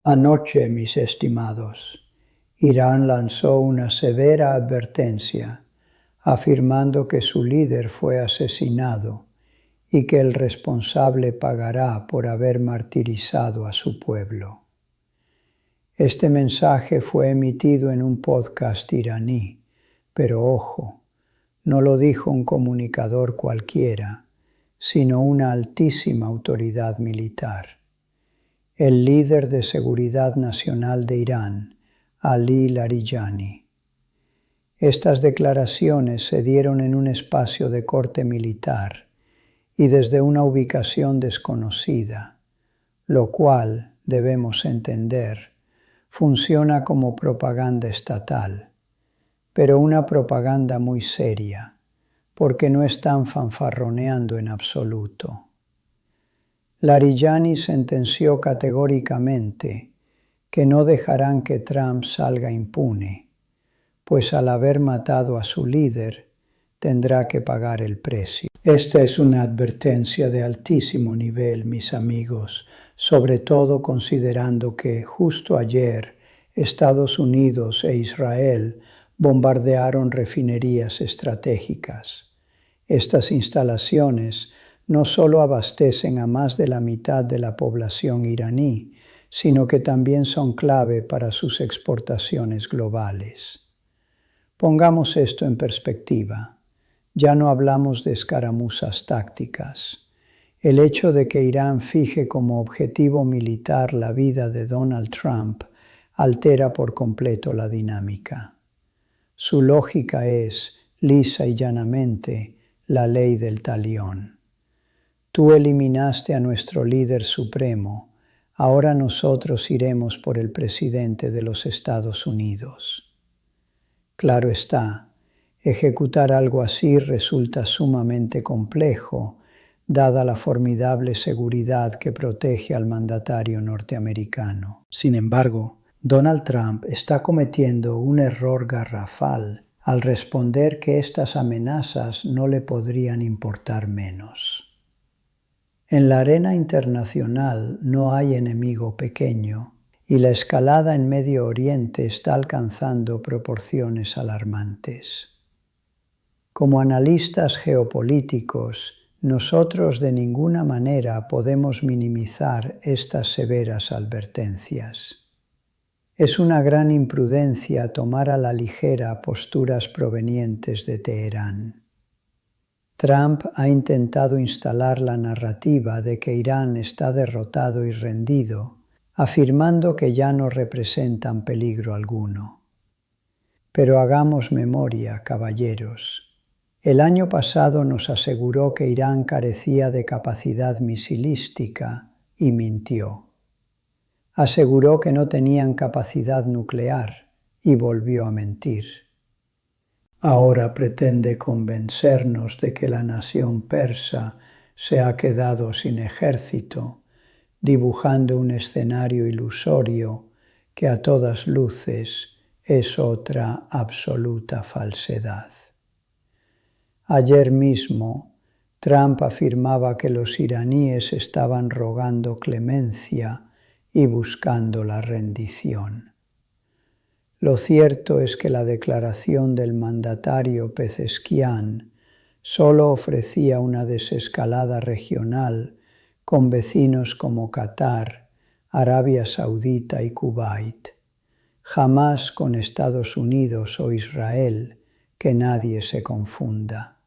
Anoche, mis estimados, Irán lanzó una severa advertencia, afirmando que su líder fue asesinado y que el responsable pagará por haber martirizado a su pueblo. Este mensaje fue emitido en un podcast iraní, pero ojo, no lo dijo un comunicador cualquiera, sino una altísima autoridad militar. El líder de seguridad nacional de Irán, Ali Larijani. Estas declaraciones se dieron en un espacio de corte militar y desde una ubicación desconocida, lo cual, debemos entender, funciona como propaganda estatal, pero una propaganda muy seria, porque no están fanfarroneando en absoluto. Larijani sentenció categóricamente que no dejarán que Trump salga impune, pues al haber matado a su líder, tendrá que pagar el precio. Esta es una advertencia de altísimo nivel, mis amigos, sobre todo considerando que justo ayer Estados Unidos e Israel bombardearon refinerías estratégicas. Estas instalaciones no solo abastecen a más de la mitad de la población iraní, sino que también son clave para sus exportaciones globales. Pongamos esto en perspectiva. Ya no hablamos de escaramuzas tácticas. El hecho de que Irán fije como objetivo militar la vida de Donald Trump altera por completo la dinámica. Su lógica es, lisa y llanamente, la ley del talión. Tú eliminaste a nuestro líder supremo, ahora nosotros iremos por el presidente de los Estados Unidos. Claro está, ejecutar algo así resulta sumamente complejo, dada la formidable seguridad que protege al mandatario norteamericano. Sin embargo, Donald Trump está cometiendo un error garrafal al responder que estas amenazas no le podrían importar menos. En la arena internacional no hay enemigo pequeño y la escalada en Medio Oriente está alcanzando proporciones alarmantes. Como analistas geopolíticos, nosotros de ninguna manera podemos minimizar estas severas advertencias. Es una gran imprudencia tomar a la ligera posturas provenientes de Teherán. Trump ha intentado instalar la narrativa de que Irán está derrotado y rendido, afirmando que ya no representan peligro alguno. Pero hagamos memoria, caballeros. El año pasado nos aseguró que Irán carecía de capacidad misilística y mintió. Aseguró que no tenían capacidad nuclear y volvió a mentir. Ahora pretende convencernos de que la nación persa se ha quedado sin ejército, dibujando un escenario ilusorio que a todas luces es otra absoluta falsedad. Ayer mismo, Trump afirmaba que los iraníes estaban rogando clemencia y buscando la rendición. Lo cierto es que la declaración del mandatario Pezeshkian solo ofrecía una desescalada regional con vecinos como Qatar, Arabia Saudita y Kuwait, jamás con Estados Unidos o Israel, que nadie se confunda.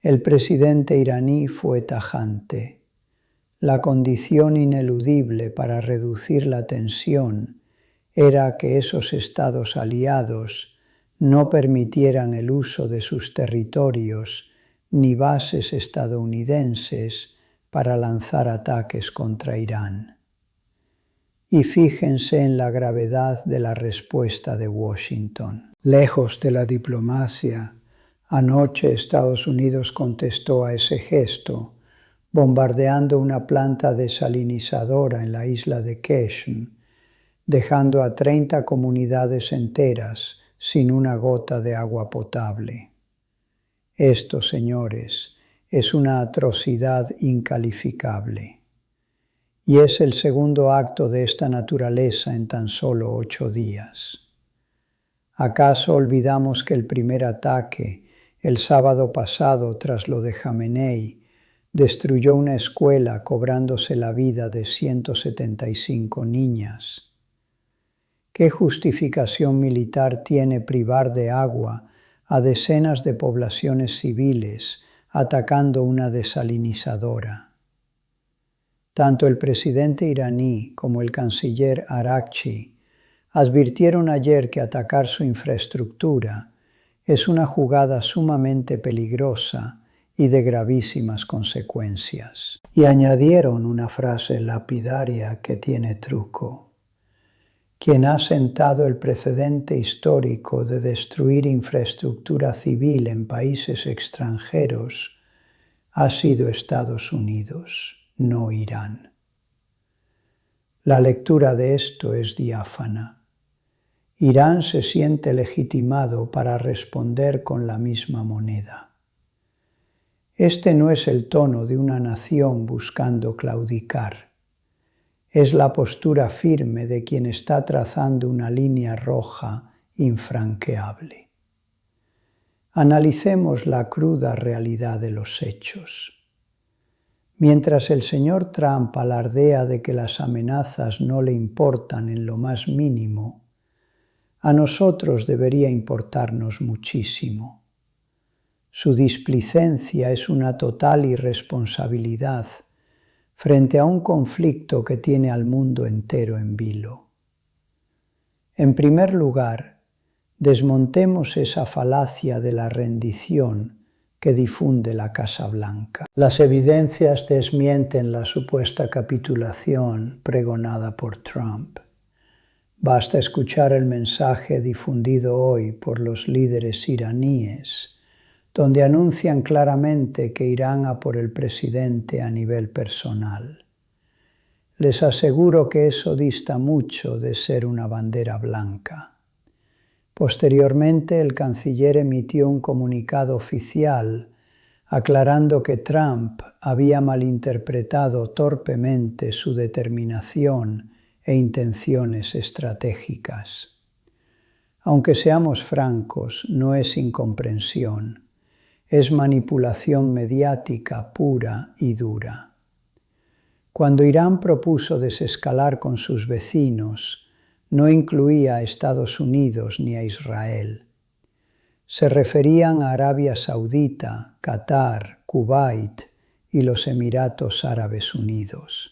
El presidente iraní fue tajante. La condición ineludible para reducir la tensión era que esos estados aliados no permitieran el uso de sus territorios ni bases estadounidenses para lanzar ataques contra Irán. Y fíjense en la gravedad de la respuesta de Washington. Lejos de la diplomacia, anoche Estados Unidos contestó a ese gesto, bombardeando una planta desalinizadora en la isla de Qeshm, dejando a 30 comunidades enteras sin una gota de agua potable. Esto, señores, es una atrocidad incalificable. y es el segundo acto de esta naturaleza en tan solo 8 días. ¿Acaso olvidamos que el primer ataque, el sábado pasado tras lo de Jamenei, destruyó una escuela cobrándose la vida de 175 niñas? ¿Qué justificación militar tiene privar de agua a decenas de poblaciones civiles atacando una desalinizadora? Tanto el presidente iraní como el canciller Araghchi advirtieron ayer que atacar su infraestructura es una jugada sumamente peligrosa y de gravísimas consecuencias. Y añadieron una frase lapidaria que tiene truco. Quien ha sentado el precedente histórico de destruir infraestructura civil en países extranjeros ha sido Estados Unidos, no Irán. La lectura de esto es diáfana. Irán se siente legitimado para responder con la misma moneda. Este no es el tono de una nación buscando claudicar. Es la postura firme de quien está trazando una línea roja infranqueable. Analicemos la cruda realidad de los hechos. Mientras el señor Trump alardea de que las amenazas no le importan en lo más mínimo, a nosotros debería importarnos muchísimo. Su displicencia es una total irresponsabilidad frente a un conflicto que tiene al mundo entero en vilo. En primer lugar, desmontemos esa falacia de la rendición que difunde la Casa Blanca. Las evidencias desmienten la supuesta capitulación pregonada por Trump. Basta escuchar el mensaje difundido hoy por los líderes iraníes, donde anuncian claramente que irán a por el presidente a nivel personal. Les aseguro que eso dista mucho de ser una bandera blanca. Posteriormente, el canciller emitió un comunicado oficial aclarando que Trump había malinterpretado torpemente su determinación e intenciones estratégicas. Aunque seamos francos, no es incomprensión, es manipulación mediática pura y dura. Cuando Irán propuso desescalar con sus vecinos, no incluía a Estados Unidos ni a Israel. Se referían a Arabia Saudita, Qatar, Kuwait y los Emiratos Árabes Unidos.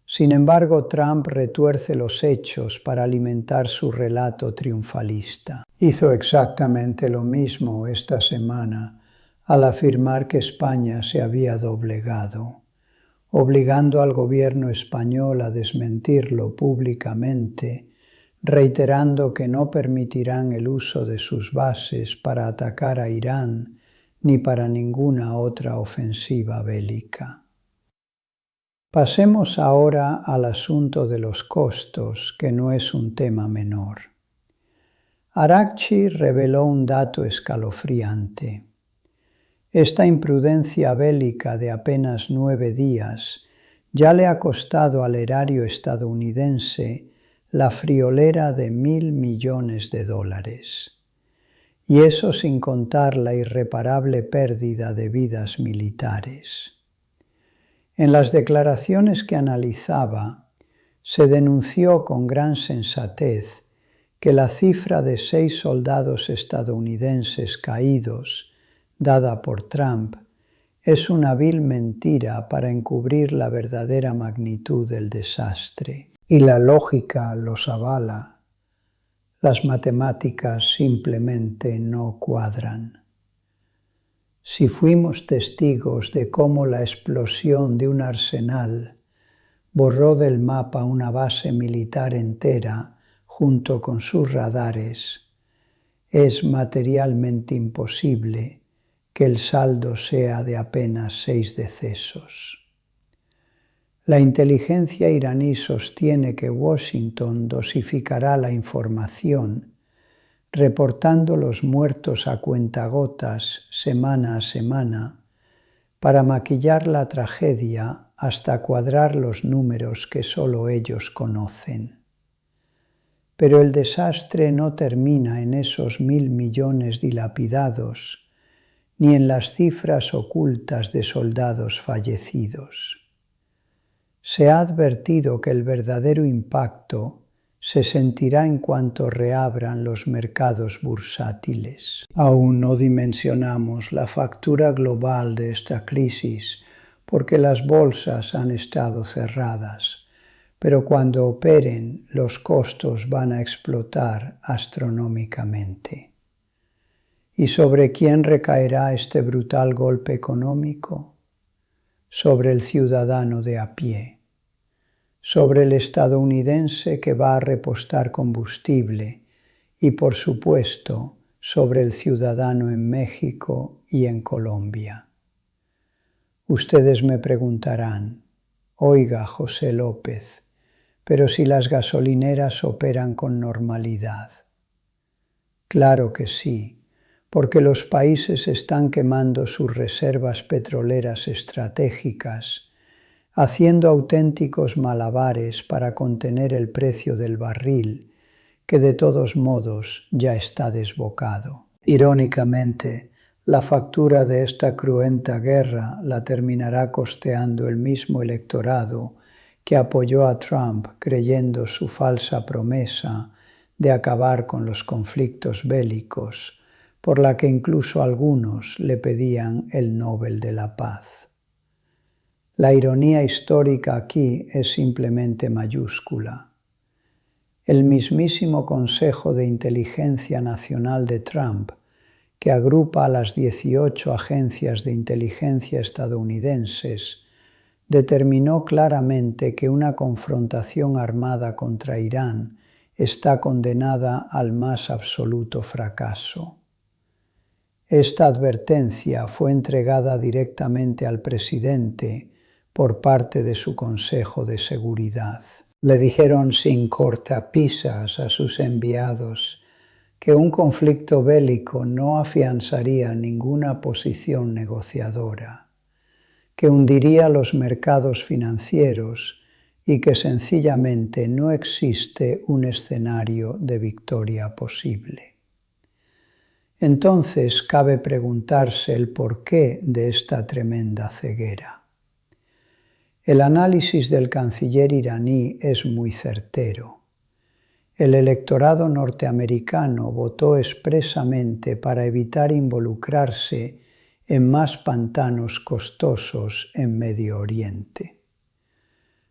Sin embargo, Trump retuerce los hechos para alimentar su relato triunfalista. Hizo exactamente lo mismo esta semana al afirmar que España se había doblegado, obligando al gobierno español a desmentirlo públicamente, reiterando que no permitirán el uso de sus bases para atacar a Irán ni para ninguna otra ofensiva bélica. Pasemos ahora al asunto de los costos, que no es un tema menor. Araghchi reveló un dato escalofriante. Esta imprudencia bélica de apenas 9 días ya le ha costado al erario estadounidense la friolera de $1.000 millones. Y eso sin contar la irreparable pérdida de vidas militares. En las declaraciones que analizaba, se denunció con gran sensatez que la cifra de 6 soldados estadounidenses caídos dada por Trump, es una vil mentira para encubrir la verdadera magnitud del desastre. Y la lógica los avala. Las matemáticas simplemente no cuadran. Si fuimos testigos de cómo la explosión de un arsenal borró del mapa una base militar entera junto con sus radares, es materialmente imposible que el saldo sea de apenas 6 decesos. La inteligencia iraní sostiene que Washington dosificará la información, reportando los muertos a cuentagotas semana a semana, para maquillar la tragedia hasta cuadrar los números que solo ellos conocen. Pero el desastre no termina en esos 1.000 millones dilapidados, ni en las cifras ocultas de soldados fallecidos. Se ha advertido que el verdadero impacto se sentirá en cuanto reabran los mercados bursátiles. Aún no dimensionamos la factura global de esta crisis porque las bolsas han estado cerradas, pero cuando operen los costos van a explotar astronómicamente. ¿Y sobre quién recaerá este brutal golpe económico? Sobre el ciudadano de a pie, sobre el estadounidense que va a repostar combustible y, por supuesto, sobre el ciudadano en México y en Colombia. Ustedes me preguntarán, oiga, José López, pero si las gasolineras operan con normalidad. Claro que sí, porque los países están quemando sus reservas petroleras estratégicas, haciendo auténticos malabares para contener el precio del barril, que de todos modos ya está desbocado. Irónicamente, la factura de esta cruenta guerra la terminará costeando el mismo electorado que apoyó a Trump creyendo su falsa promesa de acabar con los conflictos bélicos, por la que incluso algunos le pedían el Nobel de la Paz. La ironía histórica aquí es simplemente mayúscula. El mismísimo Consejo de Inteligencia Nacional de Trump, que agrupa a las 18 agencias de inteligencia estadounidenses, determinó claramente que una confrontación armada contra Irán está condenada al más absoluto fracaso. Esta advertencia fue entregada directamente al presidente por parte de su Consejo de Seguridad. Le dijeron sin cortapisas a sus enviados que un conflicto bélico no afianzaría ninguna posición negociadora, que hundiría los mercados financieros y que sencillamente no existe un escenario de victoria posible. Entonces cabe preguntarse el porqué de esta tremenda ceguera. El análisis del canciller iraní es muy certero. El electorado norteamericano votó expresamente para evitar involucrarse en más pantanos costosos en Medio Oriente.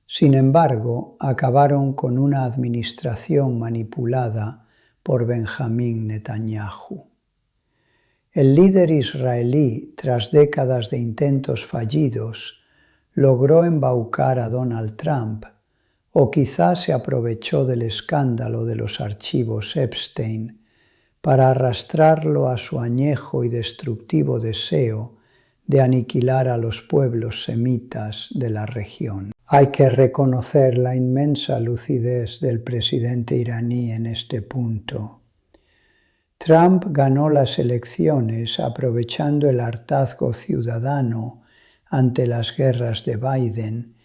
Sin embargo, acabaron con una administración manipulada por Benjamín Netanyahu. El líder israelí, tras décadas de intentos fallidos, logró embaucar a Donald Trump, o quizás se aprovechó del escándalo de los archivos Epstein para arrastrarlo a su añejo y destructivo deseo de aniquilar a los pueblos semitas de la región. Hay que reconocer la inmensa lucidez del presidente iraní en este punto. Trump ganó las elecciones aprovechando el hartazgo ciudadano ante las guerras de Biden,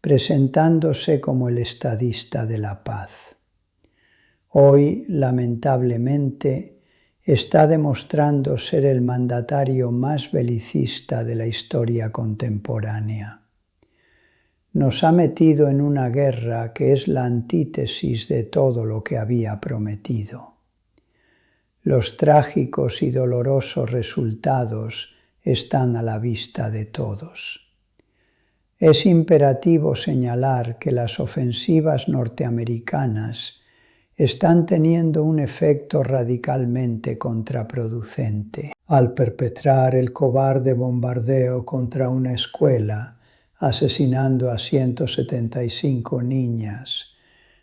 presentándose como el estadista de la paz. Hoy, lamentablemente, está demostrando ser el mandatario más belicista de la historia contemporánea. Nos ha metido en una guerra que es la antítesis de todo lo que había prometido. Los trágicos y dolorosos resultados están a la vista de todos. Es imperativo señalar que las ofensivas norteamericanas están teniendo un efecto radicalmente contraproducente. Al perpetrar el cobarde bombardeo contra una escuela, asesinando a 175 niñas,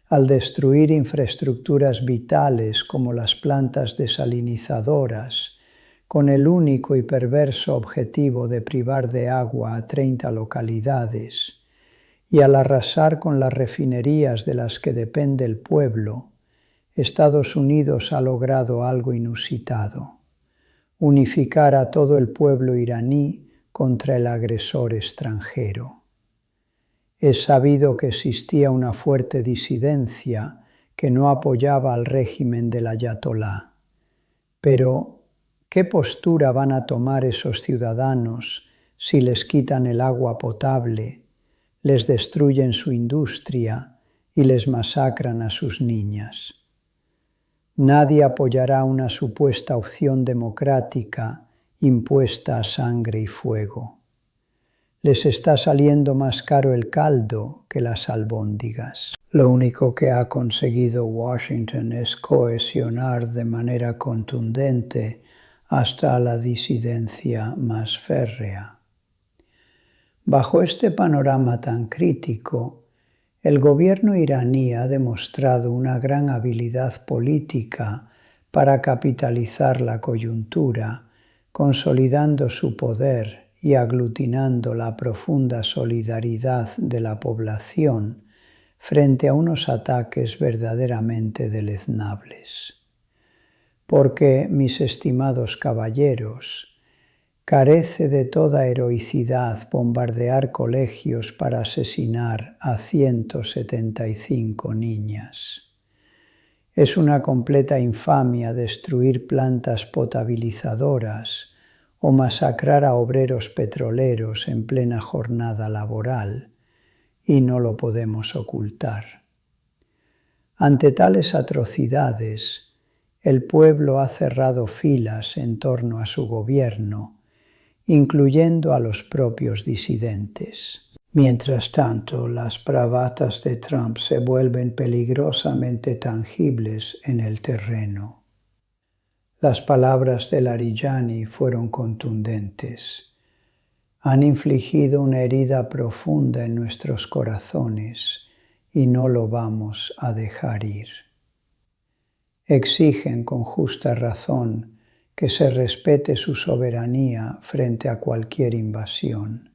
al destruir infraestructuras vitales como las plantas desalinizadoras, con el único y perverso objetivo de privar de agua a 30 localidades, y al arrasar con las refinerías de las que depende el pueblo, Estados Unidos ha logrado algo inusitado: unificar a todo el pueblo iraní contra el agresor extranjero. Es sabido que existía una fuerte disidencia que no apoyaba al régimen del ayatolá. Pero, ¿qué postura van a tomar esos ciudadanos si les quitan el agua potable, les destruyen su industria y les masacran a sus niñas? Nadie apoyará una supuesta opción democrática impuesta a sangre y fuego. Les está saliendo más caro el caldo que las albóndigas. Lo único que ha conseguido Washington es cohesionar de manera contundente hasta la disidencia más férrea. Bajo este panorama tan crítico, el gobierno iraní ha demostrado una gran habilidad política para capitalizar la coyuntura, consolidando su poder y aglutinando la profunda solidaridad de la población frente a unos ataques verdaderamente deleznables. Porque, mis estimados caballeros, carece de toda heroicidad bombardear colegios para asesinar a 175 niñas. Es una completa infamia destruir plantas potabilizadoras o masacrar a obreros petroleros en plena jornada laboral, y no lo podemos ocultar. Ante tales atrocidades, el pueblo ha cerrado filas en torno a su gobierno, incluyendo a los propios disidentes. Mientras tanto, las bravatas de Trump se vuelven peligrosamente tangibles en el terreno. Las palabras de Larijani fueron contundentes. Han infligido una herida profunda en nuestros corazones y no lo vamos a dejar ir. Exigen con justa razón que se respete su soberanía frente a cualquier invasión.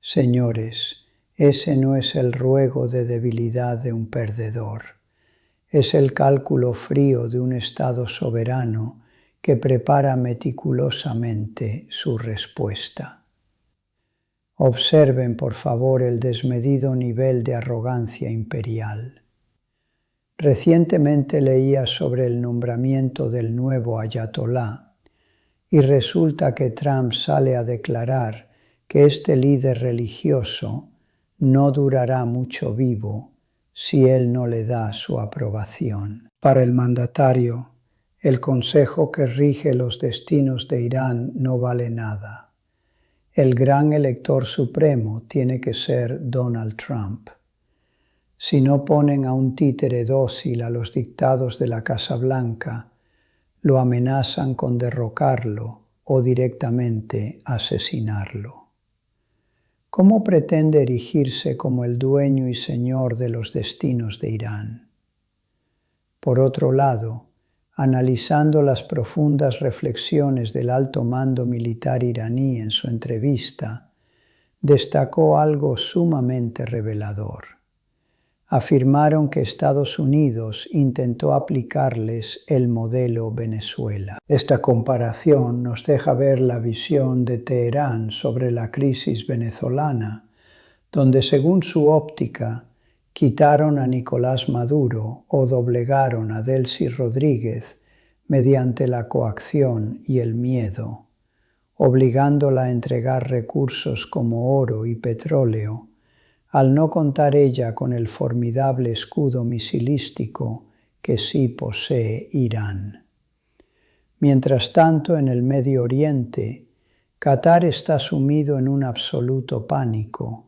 Señores, ese no es el ruego de debilidad de un perdedor. Es el cálculo frío de un Estado soberano que prepara meticulosamente su respuesta. Observen, por favor, el desmedido nivel de arrogancia imperial. Recientemente leía sobre el nombramiento del nuevo ayatolá y resulta que Trump sale a declarar que este líder religioso no durará mucho vivo si él no le da su aprobación. Para el mandatario, el consejo que rige los destinos de Irán no vale nada. El gran elector supremo tiene que ser Donald Trump. Si no ponen a un títere dócil a los dictados de la Casa Blanca, lo amenazan con derrocarlo o directamente asesinarlo. ¿Cómo pretende erigirse como el dueño y señor de los destinos de Irán? Por otro lado, analizando las profundas reflexiones del alto mando militar iraní en su entrevista, destacó algo sumamente revelador. Afirmaron que Estados Unidos intentó aplicarles el modelo Venezuela. Esta comparación nos deja ver la visión de Teherán sobre la crisis venezolana, donde según su óptica, quitaron a Nicolás Maduro o doblegaron a Delcy Rodríguez mediante la coacción y el miedo, obligándola a entregar recursos como oro y petróleo, al no contar ella con el formidable escudo misilístico que sí posee Irán. Mientras tanto, en el Medio Oriente, Qatar está sumido en un absoluto pánico,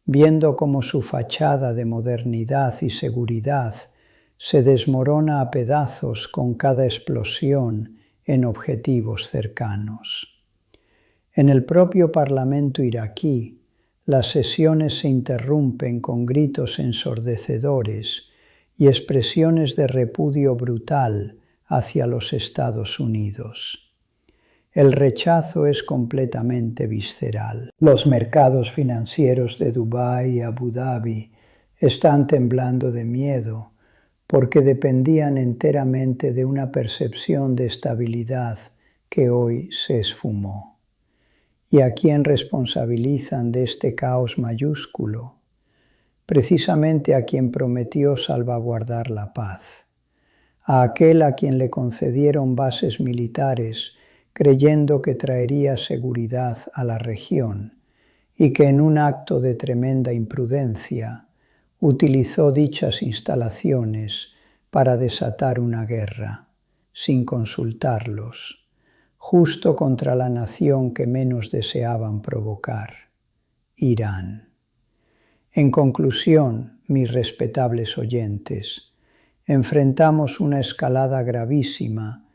viendo cómo su fachada de modernidad y seguridad se desmorona a pedazos con cada explosión en objetivos cercanos. En el propio Parlamento iraquí, las sesiones se interrumpen con gritos ensordecedores y expresiones de repudio brutal hacia los Estados Unidos. El rechazo es completamente visceral. Los mercados financieros de Dubái y Abu Dhabi están temblando de miedo porque dependían enteramente de una percepción de estabilidad que hoy se esfumó. ¿Y a quién responsabilizan de este caos mayúsculo? precisamente a quien prometió salvaguardar la paz, a aquel a quien le concedieron bases militares creyendo que traería seguridad a la región y que en un acto de tremenda imprudencia utilizó dichas instalaciones para desatar una guerra, sin consultarlos, justo contra la nación que menos deseaban provocar, Irán. En conclusión, mis respetables oyentes, enfrentamos una escalada gravísima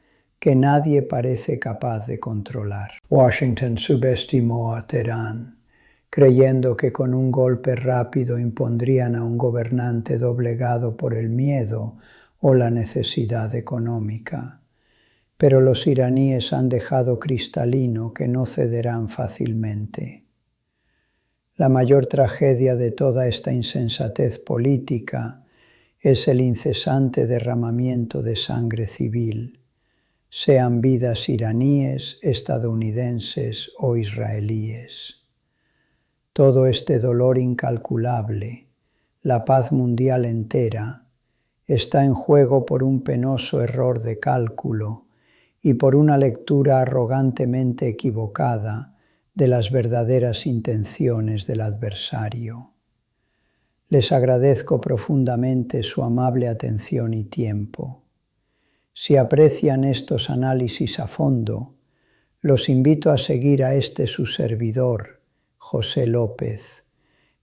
que nadie parece capaz de controlar. Washington subestimó a Teherán, creyendo que con un golpe rápido impondrían a un gobernante doblegado por el miedo o la necesidad económica. Pero los iraníes han dejado cristalino que no cederán fácilmente. La mayor tragedia de toda esta insensatez política es el incesante derramamiento de sangre civil, sean vidas iraníes, estadounidenses o israelíes. Todo este dolor incalculable, la paz mundial entera, está en juego por un penoso error de cálculo y por una lectura arrogantemente equivocada de las verdaderas intenciones del adversario. Les agradezco profundamente su amable atención y tiempo. Si aprecian estos análisis a fondo, los invito a seguir a este su servidor, José López,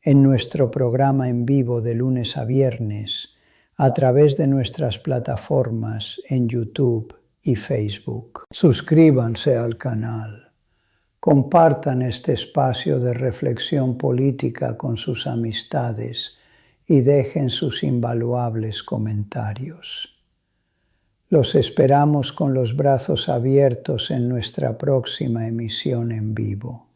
en nuestro programa en vivo de lunes a viernes a través de nuestras plataformas en YouTube y Facebook. Suscríbanse al canal, compartan este espacio de reflexión política con sus amistades y dejen sus invaluables comentarios. Los esperamos con los brazos abiertos en nuestra próxima emisión en vivo.